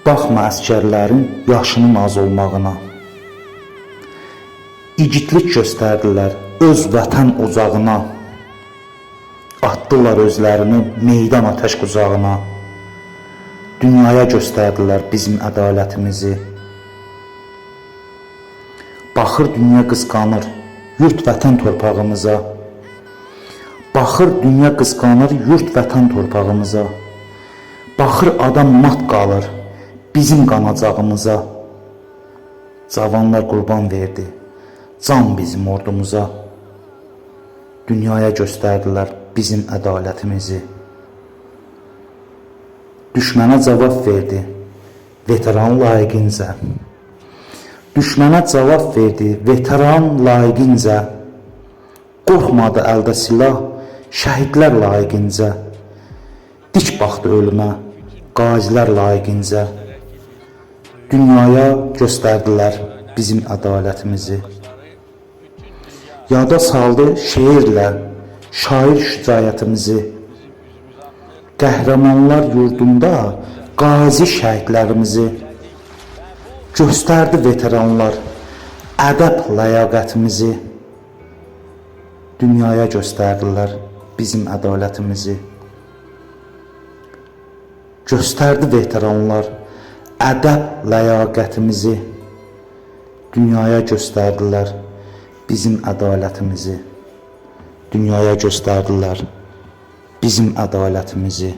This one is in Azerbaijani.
Baxma əskərlərin yaşının az olmağına. İgidlik göstərdilər öz vətən ocağına. Atdılar özlərini meydan atəş qucağına. Dünyaya göstərdilər bizim ədalətimizi. Baxır dünya qısqanır yurt vətən torpağımıza. Baxır dünya qısqanır yurt vətən torpağımıza. Baxır adam mat qalır bizim qanacağımıza. Cavanlar qurban verdi can bizim ordumuza. Dünyaya göstərdilər bizim ədalətimizi. Düşmənə cavab verdi veteran layiqincə. Düşmənə cavab verdi veteran layiqincə. Qorxmadı əldə silah şəhidlər layiqincə. Dik baxdı ölümə qazilər layiqincə. Dünyaya göstərdilər bizim ədalətimizi. Yada saldı şeirlə şair şücaətimizi. Qəhrəmanlar yurdunda qazi şəhidlərimizi. Göstərdi veteranlar ədəb ləyaqətimizi. Dünyaya göstərdilər bizim ədalətimizi. Göstərdi veteranlar ədəb ləyaqətimizi. Dünyaya göstərdilər bizim ədalətimizi. Dünyaya göstərdilər bizim ədalətimizi.